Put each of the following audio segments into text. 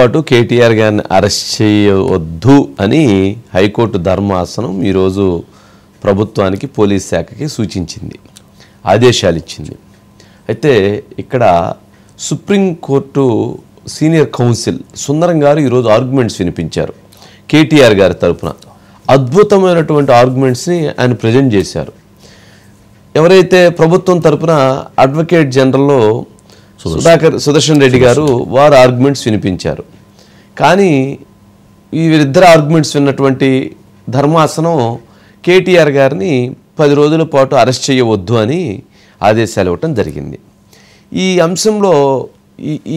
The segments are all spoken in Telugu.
పాటు కేటీఆర్ గారిని అరెస్ట్ చేయవద్దు అని హైకోర్టు ధర్మాసనం ఈరోజు ప్రభుత్వానికి పోలీస్ శాఖకి సూచించింది, ఆదేశాలు ఇచ్చింది. అయితే ఇక్కడ సుప్రీంకోర్టు సీనియర్ కౌన్సిల్ సుందరం గారు ఈరోజు ఆర్గ్యుమెంట్స్ వినిపించారు. కేటీఆర్ గారి తరపున అద్భుతమైనటువంటి ఆర్గ్యుమెంట్స్ని ఆయన ప్రజెంట్ చేశారు. ఎవరైతే ప్రభుత్వం తరపున అడ్వకేట్ జనరల్లో సుదర్శన్ రెడ్డి గారు వారు ఆర్గ్యుమెంట్స్ వినిపించారు. కానీ వీరిద్దరు ఆర్గ్యుమెంట్స్ విన్నటువంటి ధర్మాసనం కేటీఆర్ గారిని 10 రోజుల పాటు అరెస్ట్ చేయవద్దు అని ఆదేశాలు ఇవ్వటం జరిగింది. ఈ అంశంలో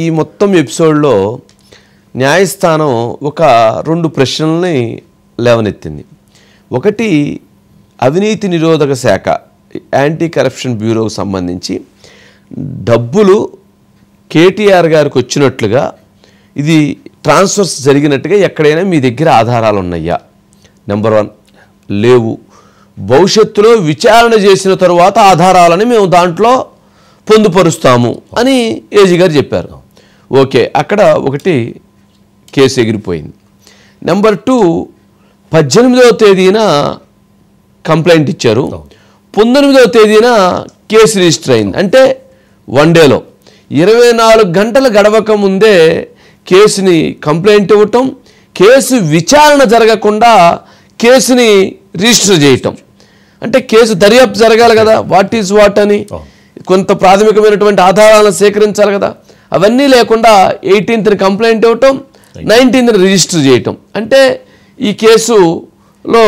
ఈ మొత్తం ఎపిసోడ్లో న్యాయస్థానం ఒక 2 ప్రశ్నల్ని లేవనెత్తింది. ఒకటి, అవినీతి నిరోధక శాఖ యాంటీ కరప్షన్ బ్యూరోకు సంబంధించి డబ్బులు కేటీఆర్ గారికి వచ్చినట్లుగా ఇది ట్రాన్స్ఫర్స్ జరిగినట్టుగా ఎక్కడైనా మీ దగ్గర ఆధారాలు ఉన్నాయా? నెంబర్ 1, లేవు. భవిష్యత్తులో విచారణ చేసిన తరువాత ఆధారాలని మేము దాంట్లో పొందుపరుస్తాము అని ఏజీ గారు చెప్పారు. ఓకే, అక్కడ ఒకటి కేసు ఎగిరిపోయింది. నెంబర్ 2, 18వ తేదీన కంప్లైంట్ ఇచ్చారు, 19వ తేదీన కేసు రిజిస్టర్ అయింది. అంటే 1 డేలో 24 గంటలు గడవక ముందే కేసుని కంప్లైంట్ ఇవ్వటం, కేసు విచారణ జరగకుండా కేసుని రిజిస్టర్ చేయటం. అంటే కేసు దర్యాప్తు జరగాలి కదా, వాట్ ఈజ్ వాట్ అని కొంత ప్రాథమికమైనటువంటి ఆధారాలను సేకరించాలి కదా. అవన్నీ లేకుండా 18th కంప్లైంట్ ఇవ్వటం, 19th రిజిస్టర్ చేయటం. అంటే ఈ కేసులో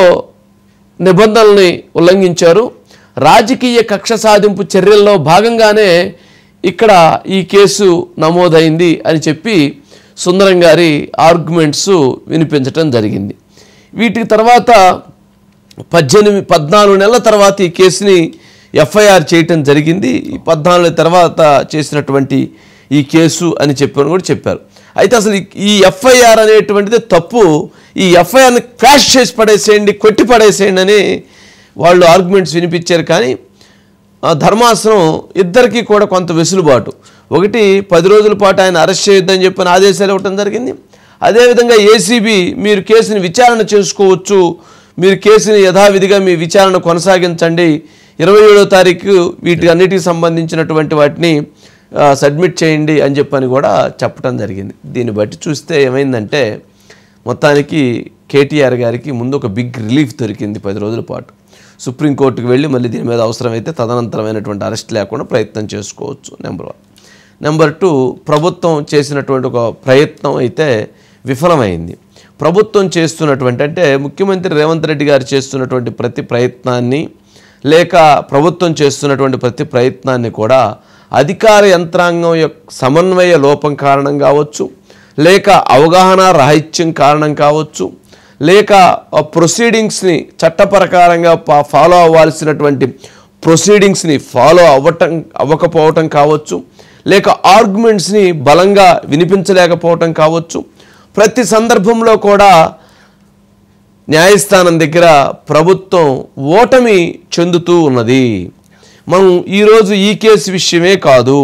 నిబంధనల్ని ఉల్లంఘించారు. రాజకీయ కక్ష సాధింపు చర్యల్లో భాగంగానే ఇక్కడ ఈ కేసు నమోదైంది అని చెప్పి సుందరం గారి ఆర్గ్యుమెంట్స్ వినిపించటం జరిగింది. వీటికి తర్వాత 14 నెలల తర్వాత ఈ కేసుని ఎఫ్ఐఆర్ చేయటం జరిగింది. 14 తర్వాత చేసినటువంటి ఈ కేసు అని చెప్పని కూడా చెప్పారు. అయితే అసలు ఈ ఎఫ్ఐఆర్ అనేటువంటిది తప్పు, ఈ ఎఫ్ఐఆర్ని క్రాష్ చేసి పడేసేయండి, కొట్టి పడేసేయండి అని వాళ్ళు ఆర్గ్యుమెంట్స్ వినిపించారు. కానీ ధర్మాసనం ఇద్దరికీ కూడా కొంత వెసులుబాటు. ఒకటి, 10 రోజుల పాటు ఆయన అరెస్ట్ చేయొద్దని చెప్పని ఆదేశాలు ఇవ్వటం జరిగింది. అదేవిధంగా ఏసీబీ మీరు కేసుని విచారణ చేసుకోవచ్చు, మీరు కేసుని యథావిధిగా మీ విచారణ కొనసాగించండి, 27వ తారీఖు వీటి అన్నిటికి సంబంధించినటువంటి వాటిని సబ్మిట్ చేయండి అని చెప్పని కూడా చెప్పడం జరిగింది. దీన్ని బట్టి చూస్తే ఏమైందంటే మొత్తానికి కేటీఆర్ గారికి ముందు ఒక బిగ్ రిలీఫ్ దొరికింది. 10 రోజుల పాటు సుప్రీంకోర్టుకు వెళ్ళి మళ్ళీ దీని మీద అవసరమైతే తదనంతరమైనటువంటి అరెస్ట్ లేకుండా ప్రయత్నం చేసుకోవచ్చు. నెంబర్ 1. నెంబర్ 2, ప్రభుత్వం చేసినటువంటి ఒక ప్రయత్నం అయితే విఫలమైంది. ప్రభుత్వం చేస్తున్నటువంటి అంటే ముఖ్యమంత్రి రేవంత్ రెడ్డి గారు చేస్తున్నటువంటి ప్రతి ప్రయత్నాన్ని లేక ప్రభుత్వం చేస్తున్నటువంటి ప్రతి ప్రయత్నాన్ని కూడా అధికార యంత్రాంగం యొక్క సమన్వయ లోపం కారణం కావచ్చు, లేక అవగాహన రాహిత్యం కారణం కావచ్చు, లేక ప్రొసీడింగ్స్ని చట్టప్రకారంగా ఫాలో అవ్వాల్సినటువంటి ప్రొసీడింగ్స్ని ఫాలో అవ్వకపోవటం కావచ్చు, లేక ఆర్గ్యుమెంట్స్ని బలంగా వినిపించలేకపోవటం కావచ్చు. ప్రతి సందర్భంలో కూడా న్యాయస్థానం దగ్గర ప్రభుత్వం ఓటమి చెందుతూ ఉన్నది. మనం ఈరోజు ఈ కేసు విషయమే కాదు,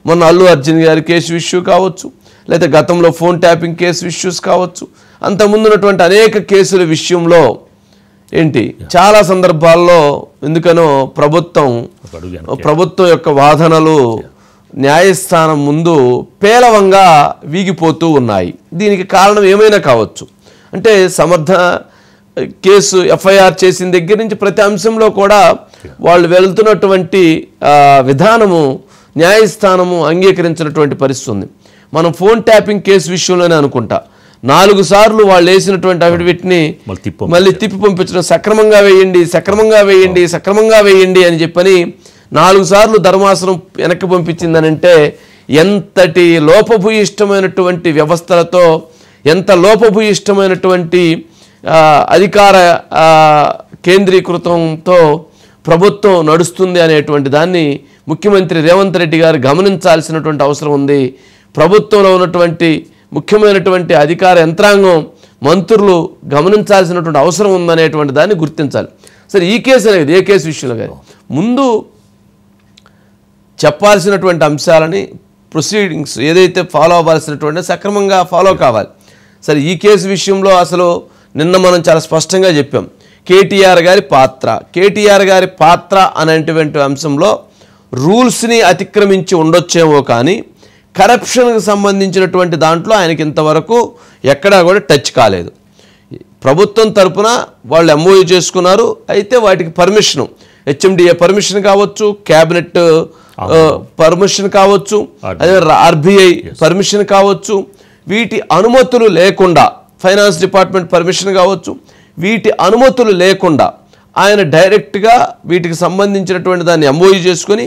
మొన్న అల్లు అర్జున్ గారి కేసు ఇష్యూ కావచ్చు, లేదా గతంలో ఫోన్ ట్యాపింగ్ కేసు ఇష్యూస్ కావచ్చు, అంతకుముందున్నటువంటి అనేక కేసుల విషయంలో చాలా సందర్భాల్లో ఎందుకనో ప్రభుత్వం యొక్క వాదనలు న్యాయస్థానం ముందు పేలవంగా వీగిపోతూ ఉన్నాయి. దీనికి కారణం ఏమైనా కావచ్చు. అంటే కేసు ఎఫ్ఐఆర్ చేసిన దగ్గర నుంచి ప్రతి అంశంలో కూడా వాళ్ళు వెళ్తున్నటువంటి విధానము న్యాయస్థానము అంగీకరించినటువంటి పరిస్థితి ఉంది. మనం ఫోన్ ట్యాపింగ్ కేసు విషయంలోనే అనుకుంటా 4 సార్లు వాళ్ళు వేసినటువంటి అఫిడవిట్ని మళ్ళీ తిప్పి పంపించడం, సక్రమంగా వేయండి అని చెప్పని 4 సార్లు ధర్మాసనం వెనక్కి పంపించిందనంటే ఎంతటి లోపభూయిష్టమైనటువంటి వ్యవస్థలతో, ఎంత లోపభూయిష్టమైనటువంటి అధికార కేంద్రీకృతంతో ప్రభుత్వం నడుస్తుంది అనేటువంటి దాన్ని ముఖ్యమంత్రి రేవంత్ రెడ్డి గారు గమనించాల్సినటువంటి అవసరం ఉంది. ప్రభుత్వంలో ఉన్నటువంటి ముఖ్యమైనటువంటి అధికార యంత్రాంగం, మంత్రులు గమనించాల్సినటువంటి అవసరం ఉందనేటువంటి దాన్ని గుర్తించాలి. సరే, ఈ కేసు అనేది ఏ కేసు విషయంలో కానీ ముందు చెప్పాల్సినటువంటి అంశాలని ప్రొసీడింగ్స్ ఏదైతే ఫాలో అవ్వాల్సినటువంటి సక్రమంగా ఫాలో కావాలి. సరే, ఈ కేసు విషయంలో అసలు నిన్న మనం చాలా స్పష్టంగా చెప్పాం. కేటీఆర్ గారి పాత్ర అనేటువంటి అంశంలో రూల్స్ని అతిక్రమించి ఉండొచ్చేమో, కానీ కరప్షన్కి సంబంధించినటువంటి దాంట్లో ఆయనకి ఇంతవరకు ఎక్కడా కూడా టచ్ కాలేదు. ప్రభుత్వం తరపున వాళ్ళు ఎంఓయూ చేసుకున్నారు. అయితే వాటికి పర్మిషను, హెచ్ఎండిఏ పర్మిషన్ కావచ్చు, క్యాబినెట్ పర్మిషన్ కావచ్చు, అదే ఆర్బీఐ పర్మిషన్ కావచ్చు, వీటి అనుమతులు లేకుండా ఫైనాన్స్ డిపార్ట్మెంట్ పర్మిషన్ కావచ్చు, వీటి అనుమతులు లేకుండా ఆయన డైరెక్ట్గా వీటికి సంబంధించినటువంటి దాన్ని ఎంఓయూ చేసుకొని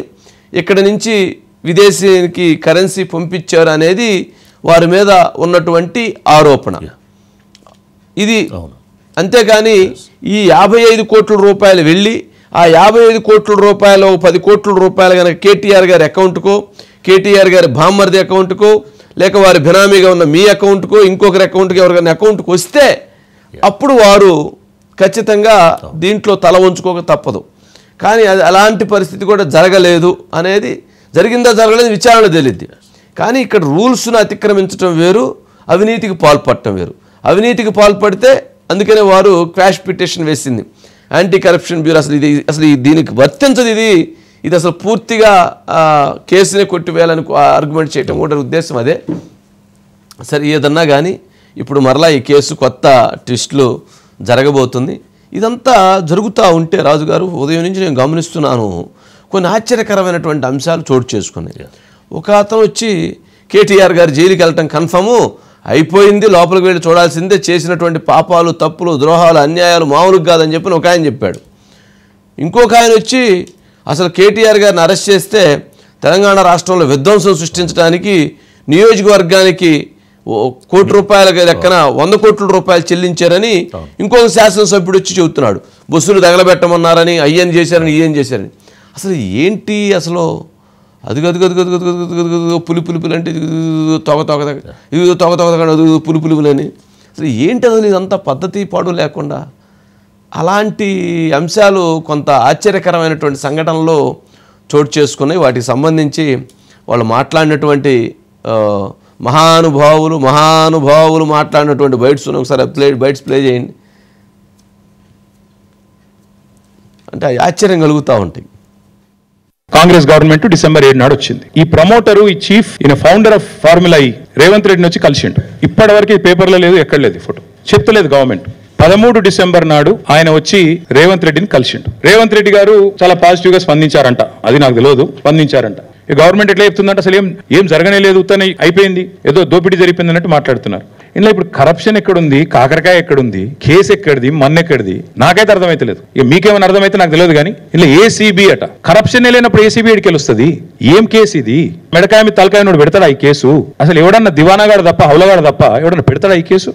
ఇక్కడి నుంచి విదేశీకి కరెన్సీ పంపించారు అనేది వారి మీద ఉన్నటువంటి ఆరోపణ. ఇది అంతేగాని ఈ 55 కోట్ల రూపాయలు వెళ్ళి ఆ 55 కోట్ల రూపాయలు 10 కోట్ల రూపాయలు కనుక కేటీఆర్ గారి అకౌంట్కో, కేటీఆర్ గారి బామ్మర్ది అకౌంట్కో, లేక వారి బినామీగా ఉన్న మీ అకౌంట్కో, ఇంకొకరి అకౌంట్కి ఎవరికైనా అకౌంట్కి వస్తే అప్పుడు వారు ఖచ్చితంగా దీంట్లో తల ఉంచుకోక తప్పదు. కానీ అది అలాంటి పరిస్థితి కూడా జరగలేదు అనేది, జరిగిందా జరగలేదు విచారణ తెలియద్ది. కానీ ఇక్కడ రూల్స్ను అతిక్రమించడం వేరు, అవినీతికి పాల్పడటం వేరు. అవినీతికి పాల్పడితే అందుకనే వారు క్వాష్ పిటిషన్ వేసింది యాంటీ కరప్షన్ బ్యూరో. అసలు దీనికి వర్తించదు. ఇది అసలు పూర్తిగా కేసుని కొట్టివేయాలని ఆర్గ్యుమెంట్ చేయటం కూడా ఉద్దేశం అదే. సరే, ఏదన్నా కానీ ఇప్పుడు మరలా ఈ కేసు కొత్త ట్విస్టులు జరగబోతుంది. ఇదంతా జరుగుతూ ఉంటే రాజుగారు, ఉదయం నుంచి నేను గమనిస్తున్నాను, కొన్ని ఆశ్చర్యకరమైనటువంటి అంశాలు చోటు చేసుకున్నాయి. ఒక అతను వచ్చి కేటీఆర్ గారు జైలుకి వెళ్ళటం కన్ఫర్ము అయిపోయింది, లోపలికి వెళ్ళి చూడాల్సిందే, చేసినటువంటి పాపాలు, తప్పులు, ద్రోహాలు, అన్యాయాలు మామూలుగా కాదని చెప్పి ఒక ఆయన చెప్పాడు. ఇంకొక ఆయన వచ్చి అసలు కేటీఆర్ గారిని అరెస్ట్ చేస్తే తెలంగాణ రాష్ట్రంలో విధ్వంసం సృష్టించడానికి నియోజకవర్గానికి కోటి రూపాయల లెక్కన 100 కోట్ల రూపాయలు చెల్లించారని ఇంకొక శాసనసభ్యుడు వచ్చి చెబుతున్నాడు. బస్సులు తగలబెట్టమన్నారని, అయ్యని చేశారని, ఈయన చేశారని. అసలు ఏంటి అసలు? పులి అంటే పులిపులిపులని అసలు ఏంటి? అసలు ఇదంతా పద్ధతి పాడు లేకుండా అలాంటి అంశాలు కొంత ఆశ్చర్యకరమైనటువంటి సంఘటనలు చోటు చేసుకున్నాయి. వాటికి సంబంధించి వాళ్ళు మాట్లాడినటువంటి మహానుభావులు మాట్లాడినటువంటి బైట్స్ ఒకసారి బైట్స్ ప్లే చేయండి. అంటే ఆశ్చర్యం కలుగుతూ ఉంటాయి. కాంగ్రెస్ గవర్నమెంట్ డిసెంబర్ 7 నాడు వచ్చింది. ఈ ప్రమోటరు, ఈ చీఫ్, ఈయన ఫౌండర్ ఆఫ్ ఫార్ములా ఈ రేవంత్ రెడ్డిని వచ్చి కలిసిండు. ఇప్పటి వరకు ఈ పేపర్లో లేదు, ఎక్కడ లేదు, ఫోటో చెప్తలేదు గవర్నమెంట్. 13 డిసెంబర్ నాడు ఆయన వచ్చి రేవంత్ రెడ్డిని కలిసిండు. రేవంత్ రెడ్డి గారు చాలా పాజిటివ్ గా స్పందించారంట, అది నాకు తెలియదు, స్పందించారంట. ఈ గవర్నమెంట్ ఎట్లా చెప్తుందంటే అసలు ఏం జరగనే లేదు, ఉత్తనే అయిపోయింది, ఏదో దోపిడీ జరిపింది అన్నట్టు మాట్లాడుతున్నారు. ఇందులో ఇప్పుడు కరప్షన్ ఎక్కడుంది, కాకరకాయ ఎక్కడుంది, కేసు ఎక్కడిది, మన్ను ఎక్కడిది, నాకైతే అర్థమైతలేదు. ఇక మీకేమైనా అర్థమైతే నాకు తెలియదు. కానీ ఇందులో ఏసీబీ అట, కరప్షన్ లేనప్పుడు ఏసీబీ ఎడికి వస్తుంది. ఏం కేసు ఇది? మెడకాయ మీద తలకాయ నోడు పెడతాడా ఈ కేసు? అసలు ఎవడన్నా దివానాగాడు తప్ప, హౌలగాడు తప్ప ఎవడన్నా పెడతాడా ఈ కేసు?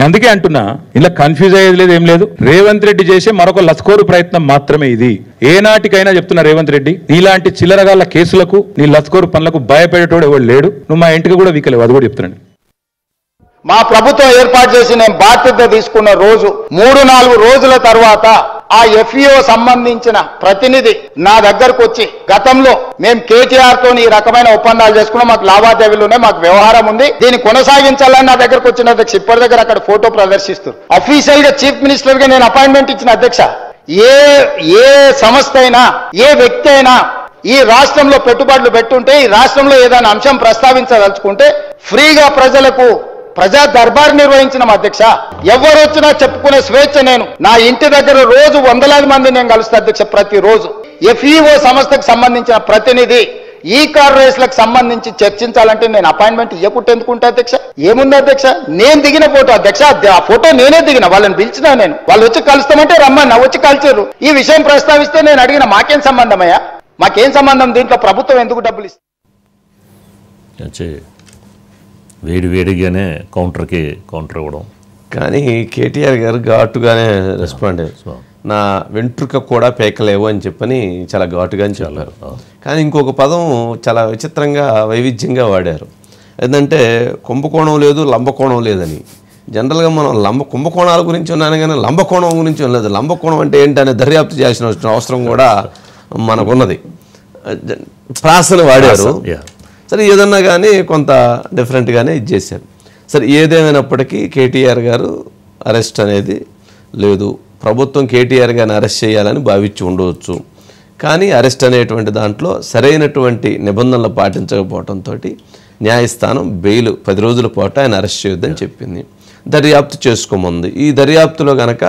అందుకే అంటున్నా, ఇలా కన్ఫ్యూజ్ అయ్యేది లేదు, ఏం లేదు. రేవంత్ రెడ్డి చేసే మరొక లస్కోరు ప్రయత్నం మాత్రమే ఇది. ఏనాటికైనా చెప్తున్నా రేవంత్ రెడ్డి, నీలాంటి చిల్లరగాళ్ళ కేసులకు, నీ లస్కోరు పనులకు భయపడేటోడు ఎవడు లేడు. నువ్వు మా ఇంటికి కూడా వీకలేవు, అది కూడా చెప్తున్నాను. మా ప్రభుత్వం ఏర్పాటు చేసి నేను బాధ్యత తీసుకున్న రోజు 3-4 రోజుల తర్వాత ఆ ఎఫ్ఈఓ సంబంధించిన ప్రతినిధి నా దగ్గరకు వచ్చి, గతంలో మేము కేటీఆర్ తో ఈ రకమైన ఒప్పందాలు చేసుకున్నాం, మాకు లావాదేవీలు ఉన్నాయి, మాకు వ్యవహారం ఉంది, దీన్ని కొనసాగించాలని నా దగ్గరకు వచ్చిన అధ్యక్ష. ఇప్పటి దగ్గర అక్కడ ఫోటో ప్రదర్శిస్తారు. అఫీషియల్ గా చీఫ్ మినిస్టర్ గా నేను అపాయింట్మెంట్ ఇచ్చిన అధ్యక్ష. ఏ సంస్థ అయినా, ఏ వ్యక్తి అయినా ఈ రాష్ట్రంలో పెట్టుబడులు పెట్టుంటే, ఈ రాష్ట్రంలో ఏదైనా అంశం ప్రస్తావించదలుచుకుంటే ఫ్రీగా ప్రజా దర్బార్ నిర్వహించిన అధ్యక్ష. ఎవరు వచ్చినా చెప్పుకునే స్వేచ్ఛ. నేను నా ఇంటి దగ్గర రోజు వందలాది మంది నేను కలుస్తా అధ్యక్ష. ప్రతిరోజు ఎఫ్ఈఓ సంస్థకు సంబంధించిన ప్రతినిధి ఈ కార్ రేస్లకు సంబంధించి చర్చించాలంటే నేను అపాయింట్మెంట్ ఇవ్వకుంటే ఎందుకుంటా అధ్యక్ష? ఏముంది అధ్యక్ష? నేను దిగిన ఫోటో అధ్యక్ష, ఆ ఫోటో నేనే దిగిన, వాళ్ళని పిలిచినా నేను. వాళ్ళు వచ్చి కలుస్తామంటే రమ్మన్నా, వచ్చి కలిచారు. ఈ విషయం ప్రస్తావిస్తే నేను అడిగిన మాకేం సంబంధమయ్యా, మాకేం సంబంధం, దీంట్లో ప్రభుత్వం ఎందుకు డబ్బులు ఇస్తుంది? వేడిగానే కౌంటర్ ఇవ్వడం. కానీ కేటీఆర్ గారు ఘాటుగానే రెస్పాండ్ అయ్యారు. నా వెంట్రుక కూడా పేకలేవు అని చెప్పని చాలా ఘాటుగానే చెప్పారు. కానీ ఇంకొక పదం చాలా విచిత్రంగా, వైవిధ్యంగా వాడారు. ఏంటంటే కుంభకోణం లేదు, లంబకోణం లేదని. జనరల్గా మనం కుంభకోణాల గురించి ఉన్నాను కానీ లంబకోణం గురించి లేదు. లంబకోణం అంటే ఏంటనే దర్యాప్తు చేయాల్సిన అవసరం కూడా మనకున్నది. ప్రాసను వాడారు. సరే ఏదన్నా కానీ కొంత డిఫరెంట్గానే ఇది చేశారు. సరే ఏదేమైనప్పటికీ కేటీఆర్ గారు అరెస్ట్ అనేది లేదు. ప్రభుత్వం కేటీఆర్ గారిని అరెస్ట్ చేయాలని భావించి ఉండవచ్చు, కానీ అరెస్ట్ అనేటువంటి దాంట్లో సరైనటువంటి నిబంధనలు పాటించకపోవడంతో న్యాయస్థానం బెయిల్ 10 రోజుల పాటు ఆయన అరెస్ట్ చేయొద్దని చెప్పింది. దర్యాప్తు చేసుకోమంది. ఈ దర్యాప్తులో గనక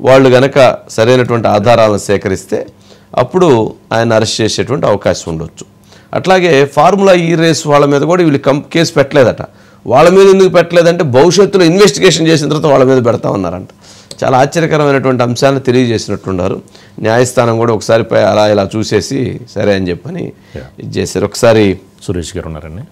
వాళ్ళు గనక సరైనటువంటి ఆధారాలను సేకరిస్తే అప్పుడు ఆయన అరెస్ట్ చేసేటువంటి అవకాశం ఉండొచ్చు. అట్లాగే ఫార్ములా ఈ రేస్ వాళ్ళ మీద కూడా వీళ్ళు కేసు పెట్టలేదట. వాళ్ళ మీద ఎందుకు పెట్టలేదంటే భవిష్యత్తులో ఇన్వెస్టిగేషన్ చేసిన తర్వాత వాళ్ళ మీద పెడతా ఉన్నారంట. చాలా ఆశ్చర్యకరమైనటువంటి అంశాలను తెలియజేసినట్టున్నారు. న్యాయస్థానం కూడా ఒకసారి అలా ఇలా చూసేసి సరే అని చెప్పని ఇది చేశారు. ఒకసారి సురేష్ గారు ఉన్నారండి.